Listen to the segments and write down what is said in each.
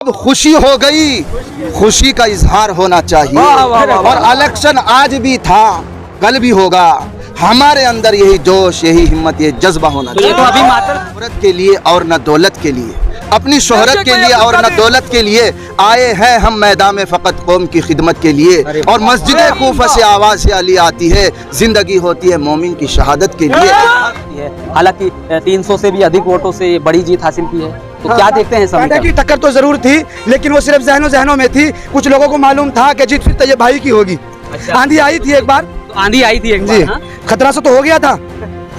अब खुशी हो गई, खुशी का इजहार होना चाहिए। और इलेक्शन आज भी था, कल भी होगा। हमारे अंदर यही जोश, यही हिम्मत, ये जज्बा होना चाहिए। तो अभी मात्र शोहरत के लिए और न दौलत के लिए, अपनी शोहरत के लिए और न दौलत के लिए आए हैं हम मैदान में फ़कत कौम की खिदमत के लिए। और मस्जिद कूफा से आवाज़ अली आती है, जिंदगी होती है मोमिन की शहादत के लिए। हालांकि 300 से भी अधिक वोटों से बड़ी जीत हासिल की है, तो क्या देखते हैं समीकरण? की टक्कर तो जरूर थी, लेकिन वो सिर्फ जहनों में थी। कुछ लोगों को मालूम था कि जीत फिर तैयब भाई की होगी। अच्छा। आंधी आई थी एक बार, तो आंधी आई थी एक जी, बार, हाँ? खतरा सा तो हो गया था,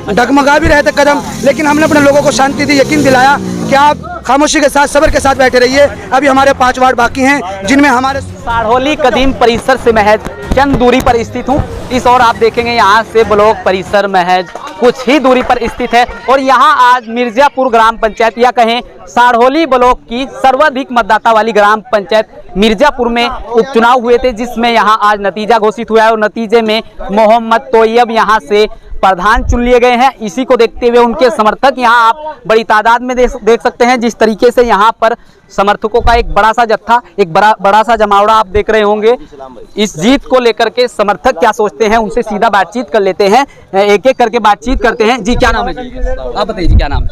डगमगा भी रहे थे कदम, लेकिन हमने अपने लोगों को शांति दी, यकीन दिलाया कि आप खामोशी के साथ, सब्र के साथ बैठे रहिए। अभी हमारे 5 वार्ड बाकी हैं, जिनमें हमारे साढ़ोली कदीम परिसर से महज चंद दूरी पर स्थित हूँ। इस ओर आप देखेंगे यहाँ से ब्लॉक परिसर महज कुछ ही दूरी पर स्थित है। और यहाँ आज मिर्जापुर ग्राम पंचायत या कहें साढ़ोली ब्लॉक की सर्वाधिक मतदाता वाली ग्राम पंचायत मिर्जापुर में उपचुनाव हुए थे, जिसमें यहाँ आज नतीजा घोषित हुआ है। और नतीजे में मोहम्मद तोयब यहाँ से प्रधान चुन लिए गए हैं। इसी को देखते हुए उनके समर्थक यहाँ आप बड़ी तादाद में देख सकते हैं। जिस तरीके से यहाँ पर समर्थकों का एक बड़ा सा जत्था, एक बड़ा सा जमावड़ा आप देख रहे होंगे। इस जीत को लेकर के समर्थक क्या सोचते हैं, उनसे सीधा बातचीत कर लेते हैं, एक एक करके बातचीत करते हैं। जी, क्या नाम है जी? आप बताइए जी, क्या नाम है?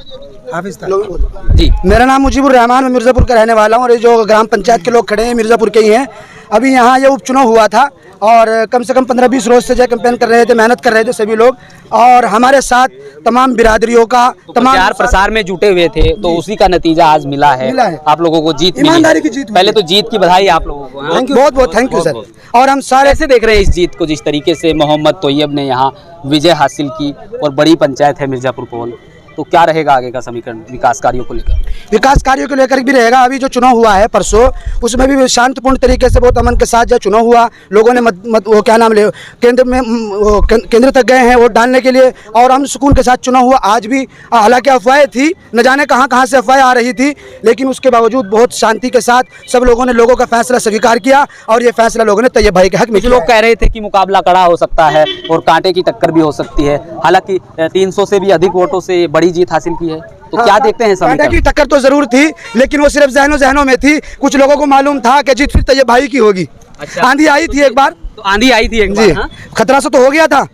जी, मेरा नाम मुजीबुर रहमान, मैं मिर्ज़ापुर का रहने वाला हूँ। और ये जो ग्राम पंचायत के लोग खड़े हैं मिर्ज़ापुर के ही हैं। अभी यहाँ ये उपचुनाव हुआ था और कम से कम 15-20 रोज से जो कैंपेन कर रहे थे, मेहनत कर रहे थे सभी लोग। और हमारे साथ तमाम बिरादरियों का प्रचार प्रसार में जुटे हुए थे, तो उसी का नतीजा आज मिला है। आप लोगों को जीत मिली। ईमानदारी की जीत। पहले तो जीत की बधाई आप लोगों को। हाँ? बहुत बहुत थैंक यू सर। और हम सारे कैसे देख रहे हैं इस जीत को, जिस तरीके से मोहम्मद तोयब ने यहाँ विजय हासिल की और बड़ी पंचायत है मिर्जापुर कोल, तो क्या रहेगा आगे का समीकरण विकास कार्यों को लेकर? विकास कार्यों को लेकर भी रहेगा। अभी जो चुनाव हुआ है परसों, उसमें भी शांतिपूर्ण तरीके से बहुत अमन के साथ जो चुनाव हुआ, लोगों ने वो क्या नाम ले केंद्र तक गए हैं वोट डालने के लिए, और हम सुकून के साथ चुनाव हुआ। आज भी हालांकि अफवाहें थी, न जाने कहाँ से अफवाहें आ रही थी, लेकिन उसके बावजूद बहुत शांति के साथ सब लोगों ने लोगों का फैसला स्वीकार किया। और ये फैसला लोगों ने तैयब भाई के हक में। लोग कह रहे थे कि मुकाबला कड़ा हो सकता है और कांटे की टक्कर भी हो सकती है। हालांकि 300 से भी अधिक वोटों से बड़ी जीत हासिल की है, तो क्या देखते हैं समीकरण? की टक्कर तो जरूर थी, लेकिन वो सिर्फ जहनों में थी। कुछ लोगों को मालूम था कि जीत फिर तैयब भाई की होगी। अच्छा। आंधी आई थी एक बार, तो आंधी आई थी एक जी, बार, हाँ? खतरा सा तो हो गया था,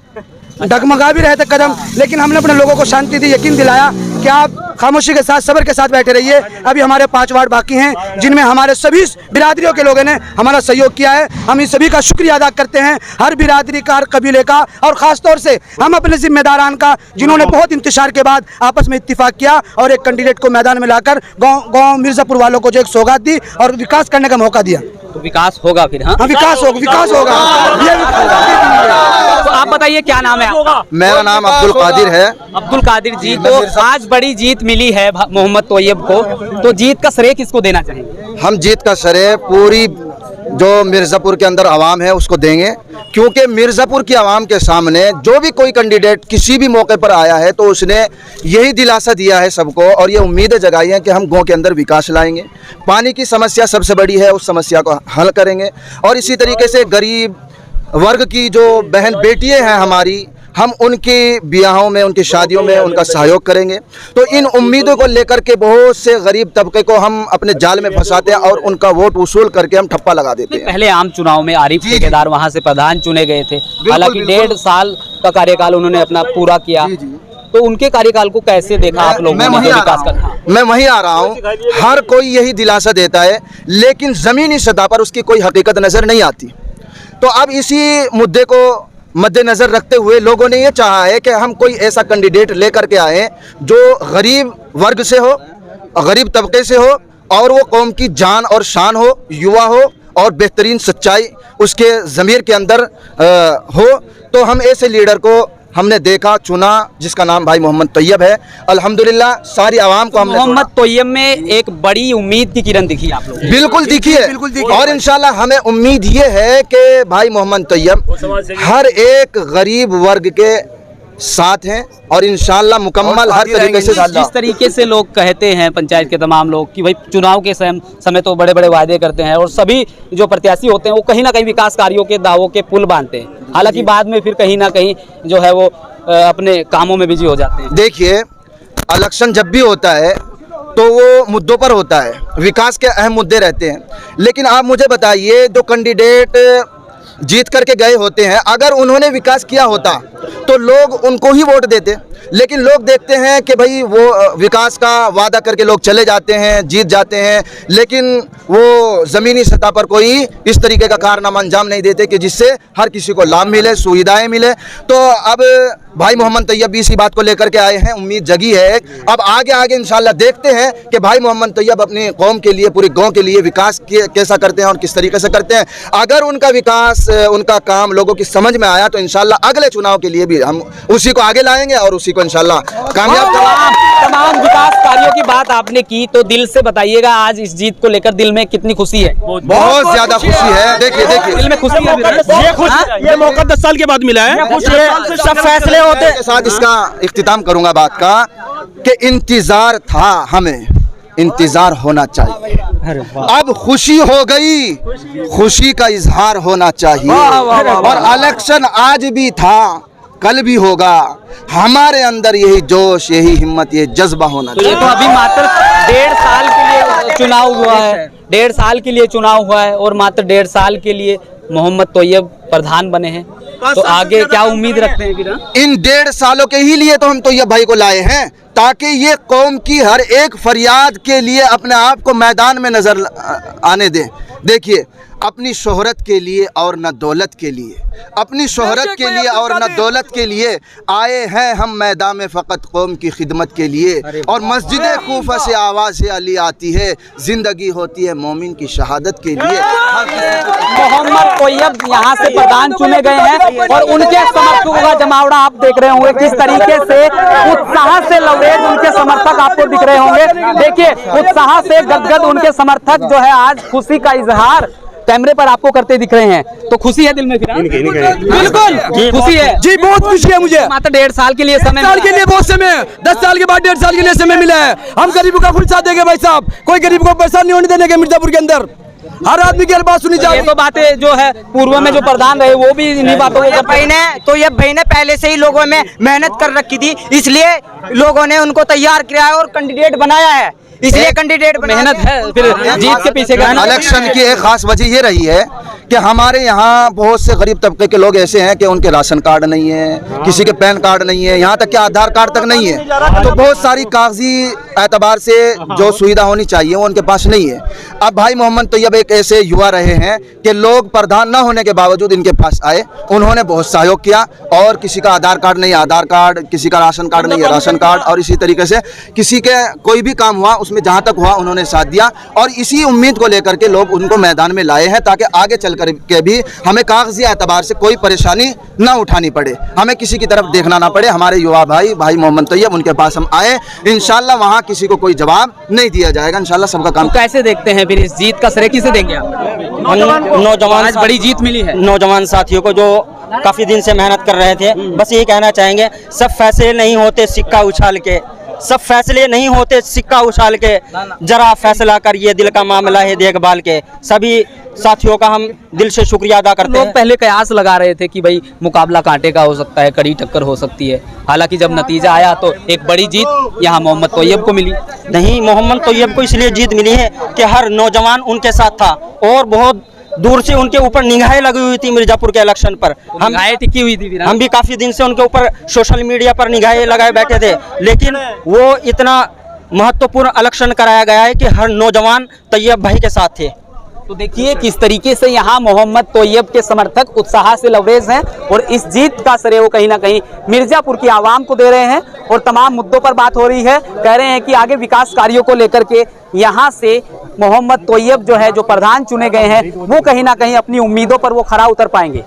डगमगा भी रहे थे कदम, लेकिन हमने अपने लोगों को शांति दी, यकीन दिलाया कि आप खामोशी के साथ, सब्र के साथ बैठे रहिए। अभी हमारे 5 वार्ड बाकी हैं, जिनमें हमारे सभी बिरादरियों के लोगों ने हमारा सहयोग किया है। हम इस सभी का शुक्रिया अदा करते हैं, हर बिरादरी का, हर कबीले का, और ख़ास तौर से हम अपने जिम्मेदारान का, जिन्होंने बहुत इंतजार के बाद आपस में इत्तिफाक किया और एक कैंडिडेट को मैदान में लाकर गाँव मिर्ज़ापुर वालों को जो एक सौगात दी और विकास करने का मौका दिया। तो विकास होगा फिर? हाँ, विकास होगा। तो आप बताइए, क्या नाम है आपका? मेरा नाम अब्दुल कादिर है। अब्दुल कादिर जी, तो आज बड़ी जीत मिली है मोहम्मद तोयब को, तो जीत का श्रेय किसको देना चाहेंगे? हम जीत का श्रेय पूरी जो मिर्ज़ापुर के अंदर आवाम है उसको देंगे, क्योंकि मिर्ज़ापुर की आवाम के सामने जो भी कोई कैंडिडेट किसी भी मौके पर आया है, तो उसने यही दिलासा दिया है सबको और ये उम्मीदें जगाई हैं कि हम गांव के अंदर विकास लाएंगे। पानी की समस्या सबसे बड़ी है, उस समस्या को हल करेंगे। और इसी तरीके से गरीब वर्ग की जो बहन बेटियाँ हैं हमारी, हम उनकी ब्याहों में, उनकी शादियों में उनका सहयोग करेंगे। तो इन उम्मीदों को लेकर के बहुत से गरीब तबके को हम अपने जाल में फंसाते हैं और उनका वोट वसूल करके हम ठप्पा लगा देते हैं। पहले आम चुनाव में आरिफ ठेकेदार वहां से प्रधान चुने गए थे, हालांकि 1.5 साल का कार्यकाल उन्होंने अपना पूरा किया। तो उनके कार्यकाल को कैसे देखा आप लोगों ने? मैं वहीं आ रहा हूँ। हर कोई यही दिलासा देता है, लेकिन ज़मीनी सतह पर उसकी कोई हकीकत नज़र नहीं आती। तो अब इसी मुद्दे को मद्देनज़र रखते हुए लोगों ने ये चाहा है कि हम कोई ऐसा कैंडिडेट लेकर के आए जो गरीब वर्ग से हो, गरीब तबके से हो, और वो कौम की जान और शान हो, युवा हो, और बेहतरीन सच्चाई उसके ज़मीर के अंदर हो। तो हम ऐसे लीडर को हमने देखा, चुना, जिसका नाम भाई मोहम्मद तोयब है। अल्हम्दुलिल्लाह सारी आवाम को हमने मोहम्मद तोयब में एक बड़ी उम्मीद की किरण दिखी आप लोग? बिल्कुल दिखी है। और इंशाल्लाह हमें उम्मीद ये है कि भाई मोहम्मद तोयब हर एक गरीब वर्ग के साथ हैं और इंशाल्लाह मुकम्मल हर तरीके से। जिस तरीके से लोग कहते हैं, पंचायत के तमाम लोग, कि भाई चुनाव के समय तो बड़े बड़े वायदे करते हैं और सभी जो प्रत्याशी होते हैं वो कहीं ना कहीं विकास कार्यों के दावों के पुल बांधते हैं, हालांकि बाद में फिर कहीं ना कहीं जो है वो अपने कामों में बिजी हो जाते हैं। देखिए, इलेक्शन जब भी होता है तो वो मुद्दों पर होता है, विकास के अहम मुद्दे रहते हैं। लेकिन आप मुझे बताइए, जो कैंडिडेट जीत करके गए होते हैं, अगर उन्होंने विकास किया होता तो लोग उनको ही वोट देते। लेकिन लोग देखते हैं कि भाई वो विकास का वादा करके लोग चले जाते हैं, जीत जाते हैं, लेकिन वो ज़मीनी सतह पर कोई इस तरीके का कारनामा अंजाम नहीं देते कि जिससे हर किसी को लाभ मिले, सुविधाएं मिले। तो अब भाई मोहम्मद तैयब भी इसी बात को लेकर के आए हैं, उम्मीद जगी है। अब आगे आगे इंशाल्लाह देखते हैं कि भाई मोहम्मद तैयब अपनी कौम के लिए, पूरे गांव के लिए विकास कैसा करते हैं और किस तरीके से करते हैं। अगर उनका विकास, उनका काम लोगों की समझ में आया तो इंशाल्लाह अगले चुनाव के लिए भी हम उसी को आगे लाएंगे और उसी को इंशाल्लाह कामयाब कराएंगे। तमाम विकास कार्यों की बात आपने की, तो दिल से बताइएगा आज इस जीत को लेकर दिल में कितनी खुशी है? बहुत ज्यादा खुशी है। देखिए दिल में खुशी है। ये मौका 10 साल के बाद मिला है। सब फैसले होते के साथ इसका इख्तिताम करूंगा बात का कि इंतजार था, हमें इंतजार होना चाहिए। अब खुशी हो गई, खुशी का इजहार होना चाहिए। और इलेक्शन आज भी था, कल भी होगा। हमारे अंदर यही जोश, यही हिम्मत, ये जज्बा होना तो ये चाहिए। तो अभी मात्र 1.5 साल के लिए चुनाव हुआ है, 1.5 साल के लिए चुनाव हुआ है और मात्र 1.5 साल के लिए मोहम्मद तैयब प्रधान बने हैं। तो आगे क्या उम्मीद रखते हैं फिर? इन 1.5 सालों के ही लिए तो हम तो ये भाई को लाए हैं, ताकि ये कौम की हर एक फरियाद के लिए अपने आप को मैदान में नजर आने दें। देखिए, अपनी शोहरत के लिए और न दौलत के लिए, अपनी शोहरत के लिए और न दौलत के लिए आए हैं हम मैदान में फ़कत कौम की खिदमत के लिए। और मस्जिद खूफा से आवाज़ अली आती है, ज़िंदगी होती है मोमिन की शहादत के लिए। मोहम्मद तैयब यहाँ से प्रधान चुने गए हैं और उनके समर्थकों का जमावड़ा आप देख रहे होंगे, किस तरीके से उत्साह से लवरेज उनके समर्थक आपको दिख रहे होंगे। देखिए, उत्साह से गदगद उनके समर्थक जो है आज खुशी का इजहार कैमरे पर आपको करते दिख रहे हैं। तो खुशी है दिल में फिर? बिल्कुल खुशी है जी, बहुत खुशी है मुझे। मात्र 1.5 साल के लिए समय, 1 साल के लिए बहुत समय है, 10 साल के बाद 1.5 साल के लिए समय मिला है। हम गरीबों का फुल साथ देंगे भाई साहब, कोई गरीब को परेशान नहीं होने देने के। मिर्जापुर के अंदर हर आदमी की हर बात सुनी जाए। ये तो बातें जो है पूर्व में जो प्रधान रहे वो भी इन्हीं बातों को तो ये भाई ने पहले से ही लोगों में मेहनत कर रखी थी, इसलिए लोगों ने उनको तैयार किया है और कैंडिडेट बनाया है, इसलिए कैंडिडेट मेहनत है फिर जीत के पीछे का। इलेक्शन की एक खास वजह ये रही है कि हमारे यहाँ बहुत से गरीब तबके के लोग ऐसे हैं कि उनके राशन कार्ड नहीं है, किसी के पैन कार्ड नहीं है, यहाँ तक कि आधार कार्ड तक नहीं है। तो बहुत सारी कागजी एतबार से जो सुविधा होनी चाहिए वो उनके पास नहीं है। अब भाई मोहम्मद तैयब एक ऐसे युवा रहे हैं कि लोग प्रधान न होने के बावजूद इनके पास आए, उन्होंने बहुत सहयोग किया। और किसी का आधार कार्ड नहीं, आधार कार्ड, किसी का राशन कार्ड नहीं है, राशन कार्ड, और इसी तरीके से किसी के कोई भी काम हुआ उसमें जहाँ तक हुआ उन्होंने साथ दिया। और इसी उम्मीद को लेकर के लोग उनको मैदान में लाए हैं, ताकि आगे चल करके भी हमें कागजी एतबार से कोई परेशानी ना उठानी पड़े, हमें किसी की तरफ देखना ना पड़े। हमारे युवा भाई मोहम्मद तैयब, उनके पास हम आए, इंशाल्लाह वहाँ किसी को कोई जवाब नहीं दिया जाएगा, इंशाल्लाह सबका काम। तो कैसे देखते हैं फिर इस जीत का श्रेय किसे देंगे आप? नौजवान, आज बड़ी जीत मिली है नौजवान साथियों को जो काफी दिन से मेहनत कर रहे थे। बस यही कहना चाहेंगे, सब फैसले नहीं होते सिक्का उछाल के, सब फैसले नहीं होते सिक्का उछाल के, जरा फैसला करिए दिल का मामला है देखभाल के। सभी साथियों का हम दिल से शुक्रिया अदा करते हैं। लोग पहले कयास लगा रहे थे कि भाई मुकाबला कांटे का हो सकता है, कड़ी टक्कर हो सकती है, हालांकि जब नतीजा आया तो एक बड़ी जीत यहाँ मोहम्मद तैयब को मिली। नहीं, मोहम्मद तैयब को इसलिए जीत मिली है कि हर नौजवान उनके साथ था और बहुत दूर से उनके ऊपर निगाहें लगी हुई थी मिर्जापुर के इलेक्शन पर। हम टिकी हुई थी, हम भी काफी दिन से उनके ऊपर सोशल मीडिया पर निगाहें लगाए बैठे थे, लेकिन वो इतना महत्वपूर्ण इलेक्शन कराया गया है कि हर नौजवान तैयब भाई के साथ थे। तो देखिए किस तरीके से यहाँ मोहम्मद तैयब के समर्थक उत्साह से लवरेज हैं और इस जीत का श्रेय वो कहीं ना कहीं मिर्जापुर की आवाम को दे रहे हैं। और तमाम मुद्दों पर बात हो रही है, कह रहे हैं कि आगे विकास कार्यों को लेकर के यहाँ से मोहम्मद तैयब जो है, जो प्रधान चुने गए हैं, वो कहीं ना कहीं अपनी उम्मीदों पर वो खरा उतर पाएंगे।